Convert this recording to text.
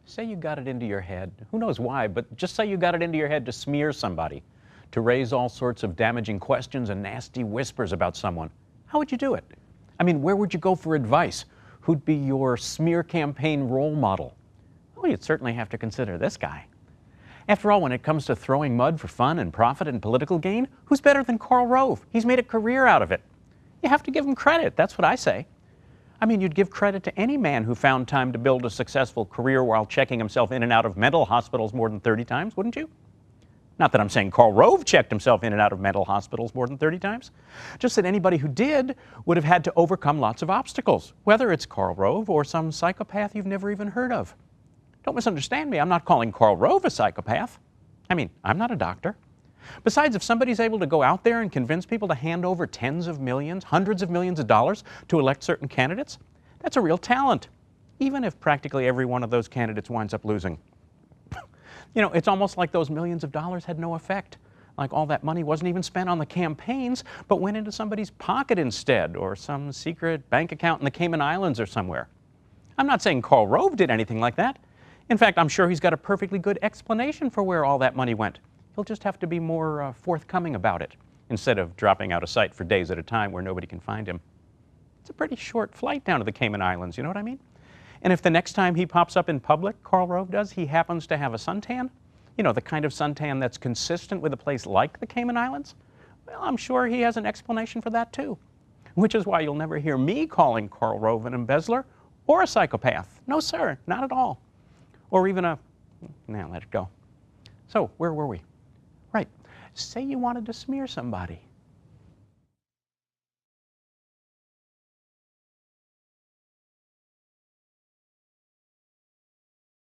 Say you got it into your head, who knows why, but just say you got it into your head to smear somebody, to raise all sorts of damaging questions and nasty whispers about someone. How would you do it? I mean, where would you go for advice? Who'd be your smear campaign role model? Well, you'd certainly have to consider this guy. After all, when it comes to throwing mud for fun and profit and political gain, who's better than Karl Rove? He's made a career out of it. You have to give him credit, that's what I say. I mean, you'd give credit to any man who found time to build a successful career while checking himself in and out of mental hospitals more than 30 times, wouldn't you? Not that I'm saying Karl Rove checked himself in and out of mental hospitals more than 30 times. Just that anybody who did would have had to overcome lots of obstacles, whether it's Karl Rove or some psychopath you've never even heard of. Don't misunderstand me, I'm not calling Karl Rove a psychopath. I mean, I'm not a doctor. Besides, if somebody's able to go out there and convince people to hand over tens of millions, hundreds of millions of dollars to elect certain candidates, that's a real talent, even if practically every one of those candidates winds up losing. You know, it's almost like those millions of dollars had no effect. Like all that money wasn't even spent on the campaigns, but went into somebody's pocket instead, or some secret bank account in the Cayman Islands or somewhere. I'm not saying Karl Rove did anything like that. In fact, I'm sure he's got a perfectly good explanation for where all that money went. He'll just have to be more forthcoming about it, instead of dropping out of sight for days at a time where nobody can find him. It's a pretty short flight down to the Cayman Islands, you know what I mean? And if the next time he pops up in public, Karl Rove does, he happens to have a suntan, you know, the kind of suntan that's consistent with a place like the Cayman Islands, well, I'm sure he has an explanation for that too. Which is why you'll never hear me calling Karl Rove an embezzler or a psychopath. No, sir, not at all. Or even let it go. So, where were we? Right, say you wanted to smear somebody.